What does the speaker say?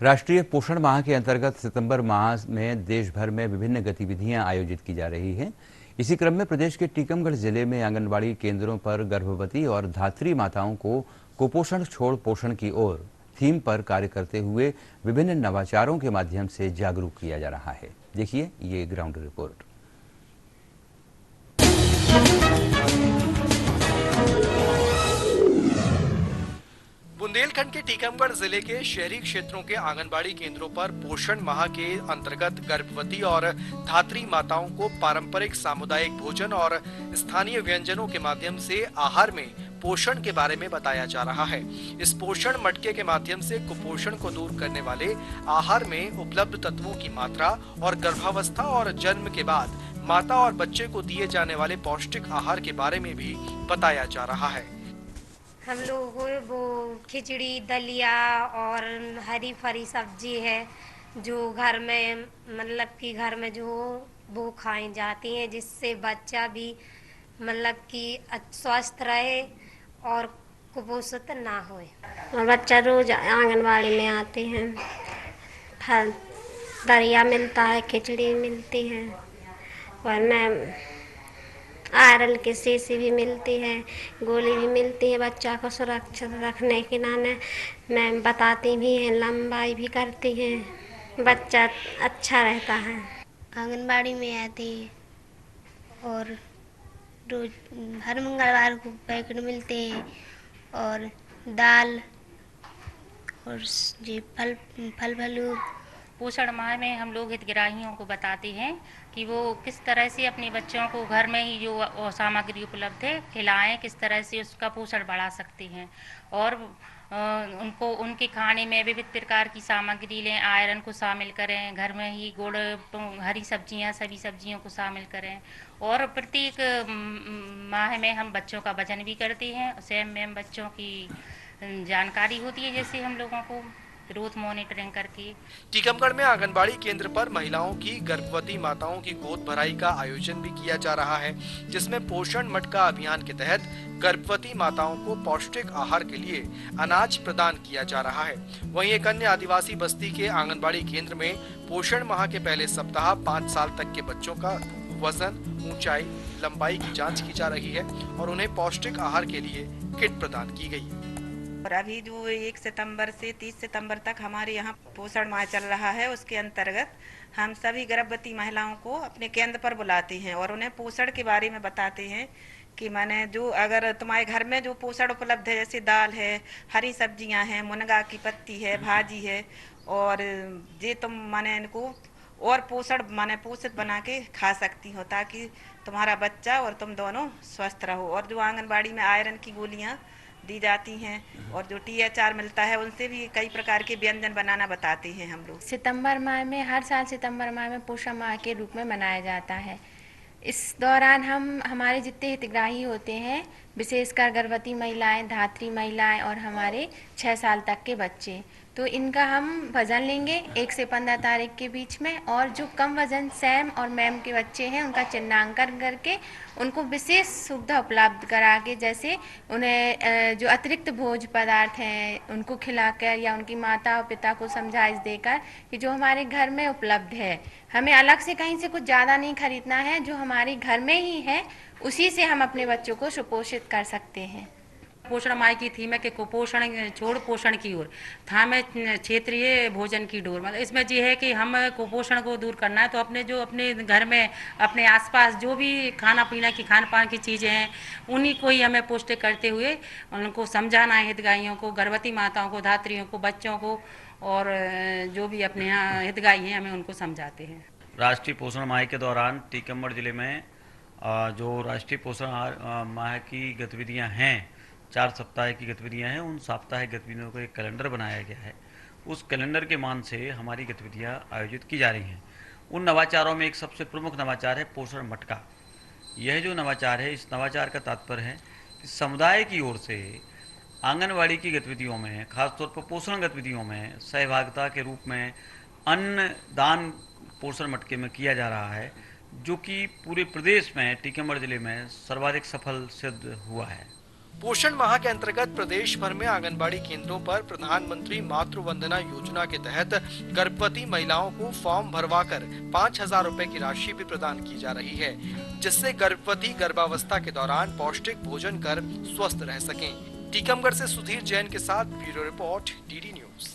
राष्ट्रीय पोषण माह के अंतर्गत सितंबर माह में देश भर में विभिन्न गतिविधियां आयोजित की जा रही हैं। इसी क्रम में प्रदेश के टीकमगढ़ जिले में आंगनबाड़ी केंद्रों पर गर्भवती और धात्री माताओं को कुपोषण छोड़ पोषण की ओर थीम पर कार्य करते हुए विभिन्न नवाचारों के माध्यम से जागरूक किया जा रहा है। देखिए ये ग्राउंड रिपोर्ट। बुंदेलखंड के टीकमगढ़ जिले के शहरी क्षेत्रों के आंगनबाड़ी केंद्रों पर पोषण माह के अंतर्गत गर्भवती और धात्री माताओं को पारंपरिक सामुदायिक भोजन और स्थानीय व्यंजनों के माध्यम से आहार में पोषण के बारे में बताया जा रहा है। इस पोषण मटके के माध्यम से कुपोषण को दूर करने वाले आहार में उपलब्ध तत्वों की मात्रा और गर्भावस्था और जन्म के बाद माता और बच्चे को दिए जाने वाले पौष्टिक आहार के बारे में भी बताया जा रहा है। हम लोगों को वो खिचड़ी दलिया और हरी फरी सब्जी है जो घर में मतलब कि घर में जो वो खाई जाती हैं, जिससे बच्चा भी मतलब कि स्वस्थ रहे और कुपोषित ना होए। और बच्चा रोज आंगनबाड़ी में आते हैं, फल दलिया मिलता है, खिचड़ी मिलती है और मैं आयरन की शीशी भी मिलती है, गोली भी मिलती है। बच्चा को सुरक्षित रखने के नाने मैं बताती भी हैं, लंबाई भी करती हैं, बच्चा अच्छा रहता है। आंगनबाड़ी में आती और रोज हर मंगलवार को पैकेट मिलते हैं और दाल और ये फल फलूद। पोषण माह में हम लोग हितग्राहियों को बताते हैं कि वो किस तरह से अपने बच्चों को घर में ही जो सामग्री उपलब्ध है खिलाएं, किस तरह से उसका पोषण बढ़ा सकते हैं और उनको उनके खाने में विविध प्रकार की सामग्री लें, आयरन को शामिल करें, घर में ही गुड़, हरी सब्जियां, सभी सब्जियों को शामिल करें और प्रत्येक माह में हम बच्चों का वजन भी करते हैं। सेम में बच्चों की जानकारी होती है, जैसे हम लोगों को ग्रोथ मॉनिटरिंग करके। टीकमगढ़ में आंगनबाड़ी केंद्र पर महिलाओं की गर्भवती माताओं की गोद भराई का आयोजन भी किया जा रहा है, जिसमें पोषण मटका अभियान के तहत गर्भवती माताओं को पौष्टिक आहार के लिए अनाज प्रदान किया जा रहा है। वहीं एक अन्य आदिवासी बस्ती के आंगनबाड़ी केंद्र में पोषण माह के पहले सप्ताह 5 साल तक के बच्चों का वजन, ऊंचाई, लंबाई की जांच की जा रही है और उन्हें पौष्टिक आहार के लिए किट प्रदान की गई। और अभी जो 1 सितंबर से 30 सितंबर तक हमारे यहाँ पोषण माह चल रहा है, उसके अंतर्गत हम सभी गर्भवती महिलाओं को अपने केंद्र पर बुलाते हैं और उन्हें पोषण के बारे में बताते हैं कि माने जो अगर तुम्हारे घर में जो पोषण उपलब्ध है, जैसे दाल है, हरी सब्जियां हैं, मुनगा की पत्ती है, भाजी है, और ये तुम माने इनको और पोषण माने पोषित बना के खा सकती हो ताकि तुम्हारा बच्चा और तुम दोनों स्वस्थ रहो। और जो आंगनबाड़ी में आयरन की गोलियां दी जाती हैं और जो THR मिलता है, उनसे भी कई प्रकार के व्यंजन बनाना बताते हैं हम लोग। सितंबर माह में हर साल सितंबर माह में पोषण माह के रूप में मनाया जाता है। इस दौरान हम हमारे जितने हितग्राही होते हैं, विशेषकर गर्भवती महिलाएं, धात्री महिलाएं और हमारे 6 साल तक के बच्चे, तो इनका हम वजन लेंगे 1 से 15 तारीख के बीच में और जो कम वजन सैम और मैम के बच्चे हैं उनका चिन्हांकन करके उनको विशेष सुविधा उपलब्ध करा के, जैसे उन्हें जो अतिरिक्त भोज्य पदार्थ हैं उनको खिलाकर या उनकी माता और पिता को समझाइश देकर कि जो हमारे घर में उपलब्ध है, हमें अलग से कहीं से कुछ ज़्यादा नहीं खरीदना है, जो हमारे घर में ही है उसी से हम अपने बच्चों को सुपोषित कर सकते हैं। पोषण माह की थीम है कि कुपोषण छोड़ पोषण की ओर, थाम है क्षेत्रीय भोजन की डोर। मतलब इसमें ये है कि हम कुपोषण को दूर करना है तो अपने जो अपने घर में अपने आसपास जो भी खाना पीना की खान पान की चीज़ें हैं उन्हीं को ही हमें पौष्टिक करते हुए उनको समझाना है, हितग्राहियों को, गर्भवती माताओं को, धात्रियों को, बच्चों को और जो भी अपने यहाँ हितग्राही हैं हमें उनको समझाते हैं। राष्ट्रीय पोषण माह के दौरान टीकमगढ़ जिले में जो राष्ट्रीय पोषण माह की गतिविधियां हैं, 4 सप्ताह की गतिविधियां हैं, उन साप्ताहिक गतिविधियों का एक कैलेंडर बनाया गया है। उस कैलेंडर के मान से हमारी गतिविधियां आयोजित की जा रही हैं। उन नवाचारों में एक सबसे प्रमुख नवाचार है पोषण मटका। यह जो नवाचार है, इस नवाचार का तात्पर्य है कि समुदाय की ओर से आंगनवाड़ी की गतिविधियों में, खासतौर पर पोषण गतिविधियों में सहभागिता के रूप में अन्न दान पोषण मटके में किया जा रहा है, जो कि पूरे प्रदेश में टीकमगढ़ जिले में सर्वाधिक सफल सिद्ध हुआ है। पोषण माह के अंतर्गत प्रदेश भर में आंगनबाड़ी केंद्रों पर प्रधानमंत्री मातृ वंदना योजना के तहत गर्भवती महिलाओं को फॉर्म भरवाकर 5,000 रुपए की राशि भी प्रदान की जा रही है, जिससे गर्भवती गर्भावस्था के दौरान पौष्टिक भोजन कर स्वस्थ रह सकें। टीकमगढ़ से सुधीर जैन के साथ ब्यूरो रिपोर्ट, डीडी न्यूज।